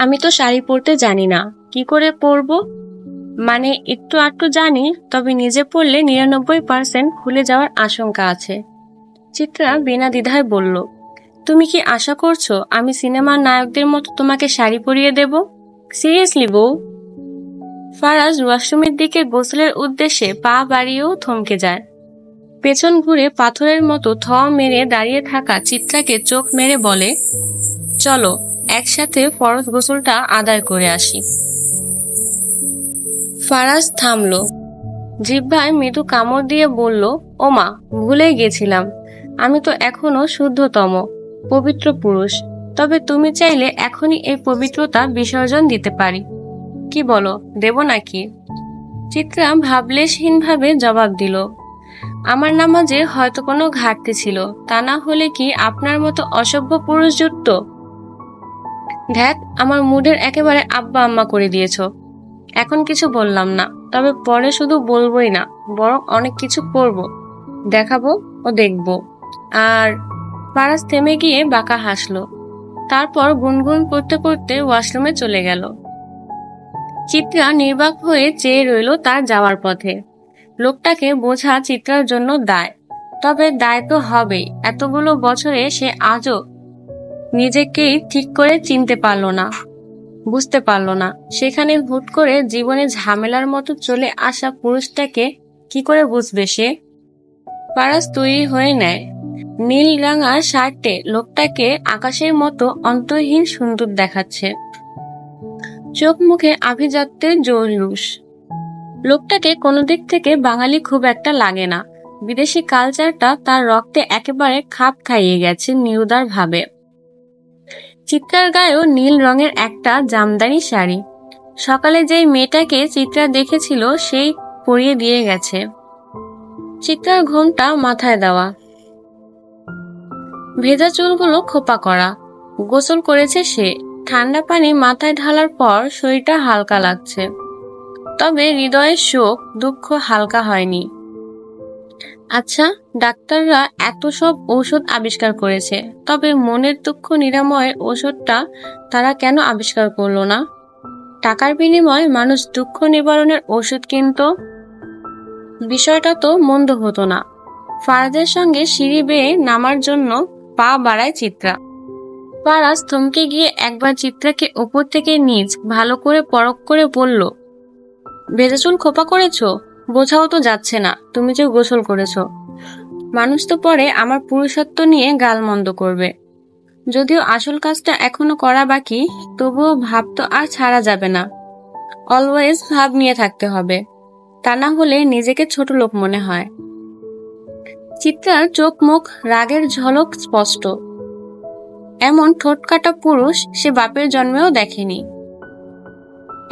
আমি তো শাড়ি পরতে জানি না, কি করে পরবো? মানে একটু আধটু জানি, তবে নিজে পরলে 99% খুলে যাওয়ার আশঙ্কা আছে। চিত্রা বিনা দ্বিধায় বলল, তুমি কি আশা করছো আমি সিনেমার নায়কদের মতো তোমাকে শাড়ি পরিয়ে দেব? সিরিয়াসলি বউ? ফারাজ ওয়াশরুমের দিকে গোসলের উদ্দেশ্যে পা বাড়িয়েও থমকে যায়। পেছন ঘুরে পাথরের মতো থ মেরে দাঁড়িয়ে থাকা চিত্রাকে চোখ মেরে বলে, চলো একসাথে ফরজ গোসলটা আদায় করে আসি। ফারাজ থামলো, জিহ্বায় মৃদু কামড় দিয়ে বলল, ওমা, ভুলে গেছিলাম, আমি তো এখনো শুদ্ধতম পবিত্র পুরুষ। তবে তুমি চাইলে এখনই এই পবিত্রতা বিসর্জন দিতে পারি। কি বলো, দেব নাকি? চিত্রা ভাবলেশহীনভাবে জবাব দিল, আমার নামাজে হয়তো কোনো ঘাটতি ছিল, তা না হলে কি আপনার মতো অসভ্য পুরুষ জুটত? ধ্যাত, আমার মুডের একেবারে আব্বা আম্মা করে দিয়েছ। এখন কিছু বললাম না, তবে পরে শুধু বলবোই না, বরং অনেক কিছু করব, দেখাবো ও দেখব। আর ফারাজ থেমে গিয়ে বাঁকা হাসলো, তারপর গুনগুন করতে করতে ওয়াশরুমে চলে গেল। চিত্রা নির্বাক হয়ে চেয়ে রইল তার যাওয়ার পথে। লোকটাকে বোঝা চিত্রার জন্য দায়, তবে দায় তো হবেই। এতগুলো বছরে সে আজও নিজেকেই ঠিক করে চিনতে পারল না, বুঝতে পারল না। সেখানে হুট করে জীবনে ঝামেলার মতো চলে আসা পুরুষটাকে কি করে বুঝবে সে? ফারাজ তৈরি হয়ে নেয়, নীল রাঙা শার্টে লোকটাকে আকাশের মতো অন্তহীন সুন্দর দেখাচ্ছে, চোখ মুখে আভিজাত্যের জৌলুস। লোকটাকে কোনো দিক থেকে বাঙালি খুব একটা লাগে না, বিদেশি কালচারটা তার রক্তে একেবারে খাপ খাইয়ে গেছে নিরুদার ভাবে। চিত্রার গায়েও নীল রঙের একটা জামদানি শাড়ি, সকালে যেই মেয়েটাকে চিত্রা দেখেছিল সেই পরিয়ে দিয়ে গেছে। চিত্রার ঘোমটা মাথায় দেওয়া, ভেজা চুলগুলো খোপা করা। গোসল করেছে সে, ঠান্ডা পানি মাথায় ঢালার পর শরীরটা হালকা লাগছে, তবে হৃদয়ের শোক দুঃখ হালকা হয়নি। আচ্ছা, ডাক্তাররা এত সব ঔষধ আবিষ্কার করেছে, তবে মনের দুঃখ নিরাময়ের ওষুধটা তারা কেন আবিষ্কার করলো না? টাকার বিনিময়ে মানুষ দুঃখ নিবারণের ওষুধ কিনত, বিষয়টা তো মন্দ হতো না। ফারাজের সঙ্গে সিঁড়ি বেয়ে নামার জন্য পা বাড়ায় চিত্রা। ফারাজ থমকে গিয়ে একবার চিত্রাকে উপর থেকে নিচ ভালো করে পরখ করে বলল, ভেজা চুল খোপা করেছো? বোঝাও তো যাচ্ছে না তুমি যে গোসল করেছো। মানুষ তো পরে আমার পুরুষত্ব নিয়ে গালমন্দ করবে। যদিও আসল কাজটা এখনো করা বাকি, তবুও ভাব তো আর ছাড়া যাবে না। অলওয়েজ ভাব নিয়ে থাকতে হবে, তা না হলে নিজেকে ছোট লোক মনে হয়। চিত্রার চোখ মুখ রাগের ঝলক স্পষ্ট। এমন ঠোঁটকাটা পুরুষ সে বাপের জন্মেও দেখেনি।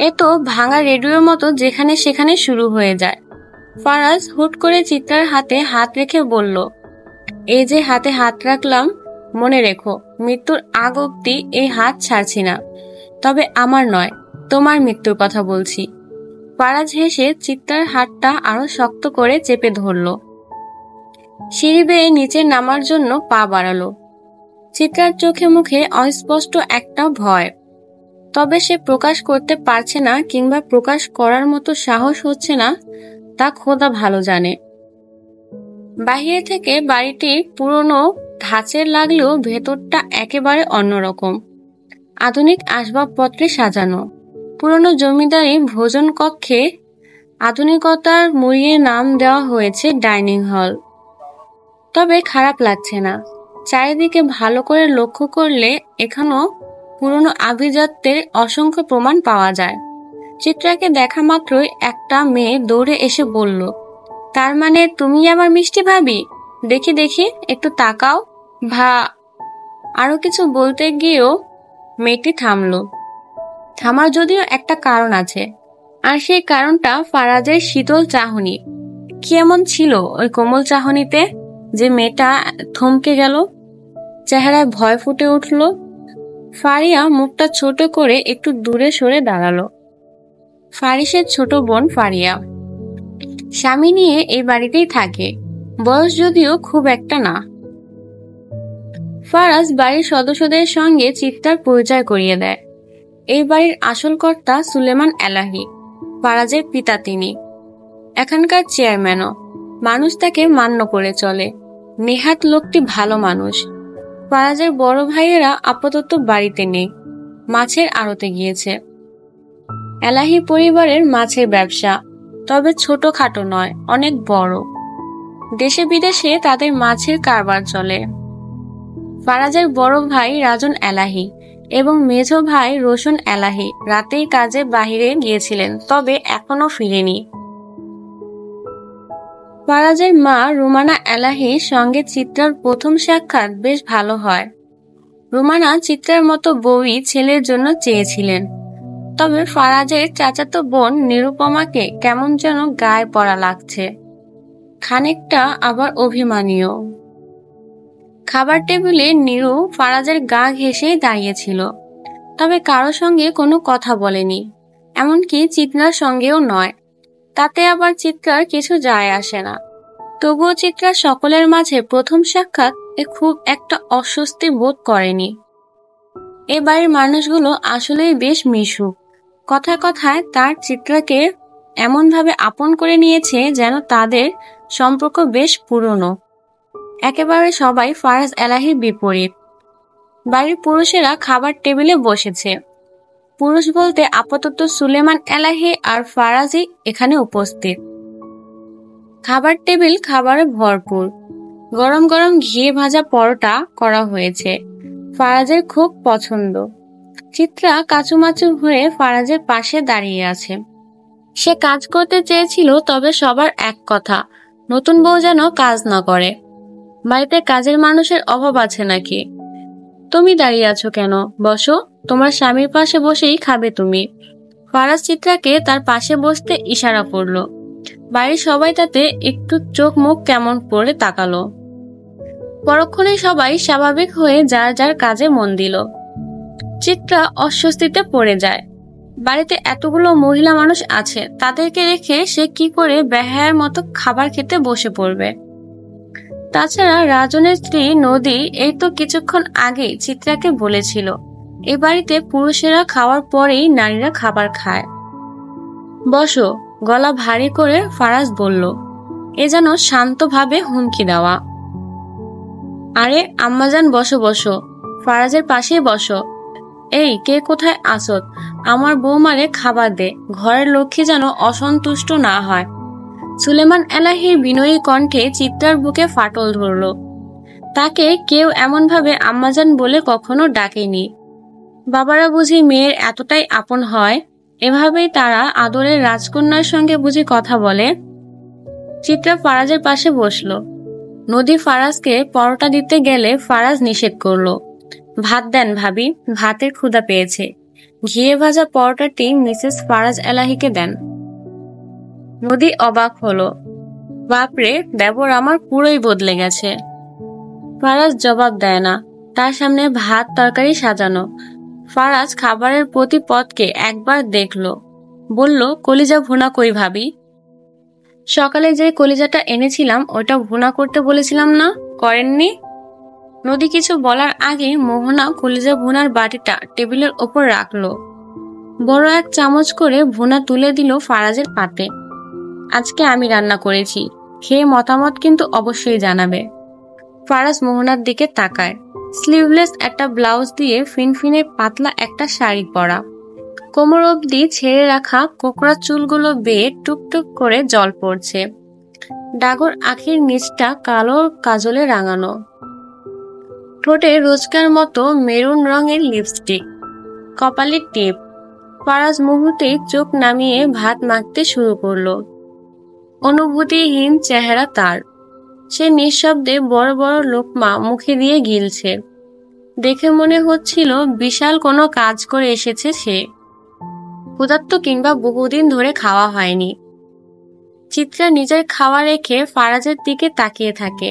এ তো ভাঙা রেডিওর মতো যেখানে সেখানে শুরু হয়ে যায়। ফারাজ হুট করে চিত্রার হাতে হাত রেখে বলল, এই যে হাতে হাত রাখলাম, মনে রেখো মৃত্যুর আগ অব্দি এই হাত ছাড়ছি না। তবে আমার নয়, তোমার মৃত্যুর কথা বলছি। ফারাজ হেসে চিত্রার হাতটা আরো শক্ত করে চেপে ধরল। সিঁড়ি বেয়ে নিচে নামার জন্য পা বাড়ালো। চিত্রার চোখে মুখে অস্পষ্ট একটা ভয়, তবে সে প্রকাশ করতে পারছে না, কিংবা প্রকাশ করার মতো সাহস হচ্ছে না, তা খোদা ভালো জানে। বাহিরে থেকে বাড়িটি পুরনো ধাঁচের লাগলেও ভেতরটা একেবারে অন্যরকম। আধুনিক আসবাবপত্রে সাজানো। পুরনো জমিদারি ভোজন কক্ষে আধুনিকতার মুড়িয়ে নাম দেওয়া হয়েছে ডাইনিং হল। তবে খারাপ লাগছে না। চারিদিকে ভালো করে লক্ষ্য করলে এখানেও পুরনো আভিজাত্যের অসংখ্য প্রমাণ পাওয়া যায়। চিত্রাকে দেখা মাত্রই একটা মেয়ে দৌড়ে এসে বলল, তার মানে তুমি আমার মিষ্টি ভাবি? দেখি দেখি, একটু তাকাও। আরো কিছু বলতে গিয়েও মেয়েটি থামলো। থামার যদিও একটা কারণ আছে, আর সেই কারণটা ফারাজের শীতল চাহনি। কি এমন ছিল ওই কোমল চাহনিতে যে মেয়েটা থমকে গেল, চেহারায় ভয় ফুটে উঠল। ফারিয়া মুখটা ছোট করে একটু দূরে সরে দাঁড়ালো। ফারিসের ছোট বোন ফারিয়া, স্বামী নিয়ে এই বাড়িতেই থাকে, বয়স যদিও খুব একটা না। ফারাজ বাড়ির সদস্যদের সঙ্গে চিত্রার পরিচয় করিয়ে দেয়। এই বাড়ির আসল কর্তা সুলেমান এলাহি, ফারাজের পিতা তিনি। এখানকার চেয়ারম্যানও। মানুষ তাকে মান্য করে চলে। নেহাত লোকটি ভালো মানুষ। ফারাজের বড় ভাইয়েরা আপাতত বাড়িতে নেই, মাছের আড়তে গিয়েছে। এলাহি পরিবারের মাছের ব্যবসা, তবে ছোটখাটো নয়, অনেক বড়। দেশে বিদেশে তাদের মাছের কারবার চলে। ফারাজের বড় ভাই রাজন এলাহি এবং মেজ ভাই রোশন এলাহি রাতেই কাজে বাহিরে গিয়েছিলেন, তবে এখনো ফিরেনি। ফারাজের মা রুমানা এলাহির সঙ্গে চিত্রার প্রথম সাক্ষাৎ বেশ ভালো হয়। রুমানা চিত্রার মতো বউই ছেলের জন্য চেয়েছিলেন, তবে ফারাজের চাচাতো বোন নিরুপমাকে কেমন যেন গায়ে পড়া লাগছে, খানিকটা আবার অভিমানীয়। খাবার টেবিলে নিরু ফারাজের গা ঘেঁষেই দাঁড়িয়েছিল, তবে কারো সঙ্গে কোনো কথা বলেনি, এমনকি চিত্রার সঙ্গেও নয়। তাতে আবার চিত্রার কিছু যায় আসে না। তবুও চিত্রা সকলের মাঝে প্রথম সাক্ষাৎ খুব একটা অস্বস্তি বোধ করেনি। এ বাড়ির মানুষগুলো আসলেই বেশ মিশুক। কথায় কথায় তার চিত্রাকে এমনভাবে আপন করে নিয়েছে যেন তাদের সম্পর্ক বেশ পুরনো। একেবারে সবাই ফারাজ এলাহির বিপরীত। বাড়ির পুরুষেরা খাবার টেবিলে বসেছে। পুরুষ বলতে আপাতত সুলেমান এলাহি আর ফারাজই এখানে উপস্থিত। খাবার টেবিল খাবারে ভরপুর। গরম গরম ঘিয়ে ভাজা পরোটা করা হয়েছে, ফারাজের খুব পছন্দ। চিত্রা কাচুমাচু হয়ে ফারাজের পাশে দাঁড়িয়ে আছে। সে কাজ করতে চেয়েছিল, তবে সবার এক কথা, নতুন বউ যেন কাজ না করে। বাড়িতে কাজের মানুষের অভাব আছে নাকি? তুমি দাঁড়িয়ে আছো কেন? বসো, তোমার স্বামীর পাশে বসেই খাবে তুমি। ফারাজ চিত্রাকে তার পাশে বসতে ইশারা করল। বাড়ির সবাই তাতে একটু চোখ মুখ কেমন করে তাকালো। পরক্ষণেই সবাই স্বাভাবিক হয়ে যার যার কাজে মন দিল। চিত্রা অস্বস্তিতে পড়ে যায়। বাড়িতে এতগুলো মহিলা মানুষ আছে, তাদেরকে রেখে সে কি করে বেহায়ার মতো খাবার খেতে বসে পড়বে? তাছাড়া রাজনের স্ত্রী নদী এই তো কিছুক্ষণ আগেই চিত্রাকে বলেছিল, এ বাড়িতে পুরুষেরা খাওয়ার পরেই নারীরা খাবার খায়। বসো, গলা ভারী করে ফারাজ বলল, এ যেন শান্তভাবে হুমকি দেওয়া। আরে আম্মাজান, বসো বসো, ফারাজের পাশেই বসো। এই, কে কোথায় আসত? আমার বৌমারে খাবার দে, ঘরের লক্ষ্মী যেন অসন্তুষ্ট না হয়। সুলেমান এলাহির বিনয়ী কণ্ঠে চিত্রার বুকে ফাটল ধরল। তাকে কেউ এমনভাবে আম্মাজান বলে কখনো ডাকেনি। বাবারা বুঝি মেয়ের এতটাই আপন হয়, এভাবেই তারা আদরের রাজকন্যার সঙ্গে বুঝি কথা বলে। চিত্রা ফারাজের পাশে বসলো। নদী ফারাজকে পরোটা দিতে গেলে ফারাজ নিষেধ করলো। ভাত দেন ভাবি, ভাতের ক্ষুধা পেয়েছে। ঘিয়ে ভাজা পরোটাটি মিসেস ফারাজ এলাহিকে দেন। নদী অবাক হলো। বাপরে, দেবর আমার পুরোই বদলে গেছে। ফারাজ জবাব দেয় না। তার সামনে ভাত তরকারি সাজানো। ফারাজ খাবারের প্রতি পদকে একবার দেখলো, বলল, কলিজা ভুনা কই ভাবি? সকালে যে কলিজাটা এনেছিলাম ওটা ভুনা করতে বলেছিলাম না, করেননি? নদী কিছু বলার আগে মোহনা কলিজা ভুনার বাটিটা টেবিলের ওপর রাখলো। বড় এক চামচ করে ভুনা তুলে দিল ফারাজের পাতে। আজকে আমি রান্না করেছি, খেয়ে মতামত কিন্তু অবশ্যই জানাবে। ফারাজ মোহনার দিকে তাকায়। স্লিভলেস একটা ব্লাউজ দিয়ে ফিনফিনে পাতলা একটা শাড়ি পরা, কোমর অবধি ছেড়ে রাখা কোকড়া চুলগুলো বেয়ে টুকটুক করে জল পড়ছে। ডাগর আখির নিচটা কালো কাজলে রাঙানো। ঠোঁটে রোজকার মতো মেরুন রঙের লিপস্টিক, কপালে টিপ। ফারাজ মুহূর্তেই চোখ নামিয়ে ভাত মাখতে শুরু করলো। অনুভূতিহীন চেহারা তার। সে নিঃশব্দে বড় বড় লোকমা মুখে দিয়ে গিলছে। দেখে মনে হচ্ছিল বিশাল কোনো কাজ করে এসেছে সে। ক্ষুধার্ত কিংবা বহুদিন ধরে খাওয়া হয়নি। চিত্রা নিজের খাওয়া রেখে ফারাজের দিকে তাকিয়ে থাকে।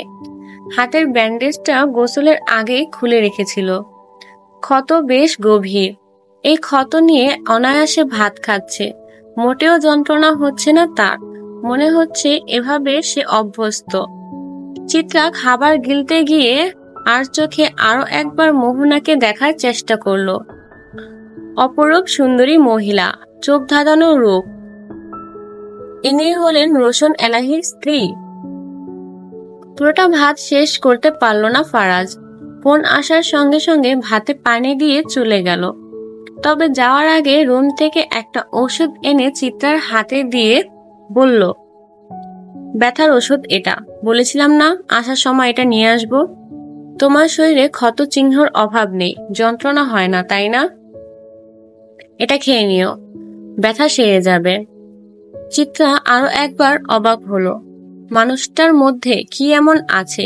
হাতের ব্যান্ডেজটা গোসলের আগে খুলে রেখেছিল। ক্ষত বেশ গভীর। এই ক্ষত নিয়ে অনায়াসে ভাত খাচ্ছে। মোটেও যন্ত্রণা হচ্ছে না তার। মনে হচ্ছে এভাবে সে অভ্যস্ত। চিত্রা খাবার গিলতে গিয়ে আর চোখে আরো একবার মোহনাকে দেখার চেষ্টা করলো। অপরূপ সুন্দরী মহিলা, চোখ ধাঁধানো রূপ। ইনি হলেন রোশন এলাহির স্ত্রী। পুরোটা ভাত শেষ করতে পারল না ফারাজ। ফোন আসার সঙ্গে সঙ্গে ভাতে পানি দিয়ে চলে গেল। তবে যাওয়ার আগে রুম থেকে একটা ওষুধ এনে চিত্রার হাতে দিয়ে বলল, ব্যথার ওষুধ এটা, বলেছিলাম না আসার সময় এটা নিয়ে আসবো। তোমার শরীরে ক্ষত চিহ্নর অভাব নেই, যন্ত্রণা হয় না, তাই না? এটা খেয়ে নিও, ব্যথা সেরে যাবে। চিত্রা আরো একবার অবাক হলো। মানুষটার মধ্যে কি এমন আছে,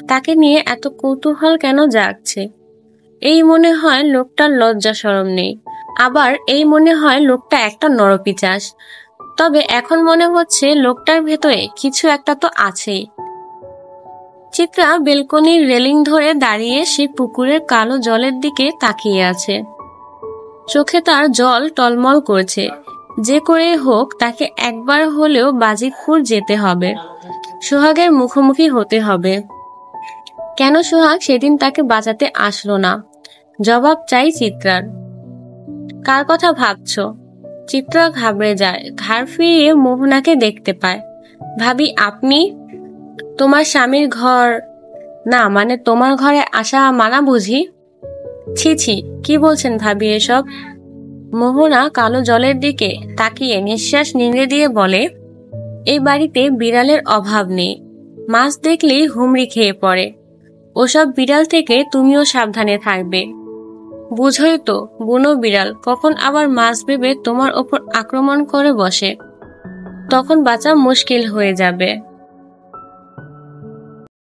তাকে নিয়ে এত কৌতূহল কেন জাগছে? এই মনে হয় লোকটার লজ্জা শরম নেই, আবার এই মনে হয় লোকটা একটা নরপিশাচ। তবে এখন মনে হচ্ছে লোকটার ভেতরে কিছু একটা তো আছেই। চিত্রা বেলকনির রেলিং ধরে দাঁড়িয়ে সেই পুকুরের কালো জলের দিকে তাকিয়ে আছে। চোখে তার জল টলমল করছে। যে করে হোক তাকে একবার হলেও বাজিতপুর যেতে হবে, সোহাগের মুখোমুখি হতে হবে। কেন সোহাগ সেদিন তাকে বাঁচাতে আসলো না? জবাব চাই চিত্রার। কার কথা ভাবছো? চিত্রা ঘাবড়ে যায়, ঘাড় ফিরিয়ে মোহনাকে দেখতে পায়। ভাবি, আপনি? তোমার স্বামীর ঘর না, মানে তোমার ঘরে আসা মানা বুঝি? ছি ছি, কি বলছেন ভাবি এসব? মোহনা কালো জলের দিকে তাকিয়ে নিঃশ্বাস নিংড়ে দিয়ে বলে, এই বাড়িতে বিড়ালের অভাব নেই, মাছ দেখলেই হুমড়ি খেয়ে পড়ে। ওসব বিড়াল থেকে তুমিও সাবধানে থাকবে। বুঝোই তো, বুনো বিড়াল কখন আবার মাছ ভেবে তোমার ওপর আক্রমণ করে বসে, তখন বাঁচা মুশকিল হয়ে যাবে।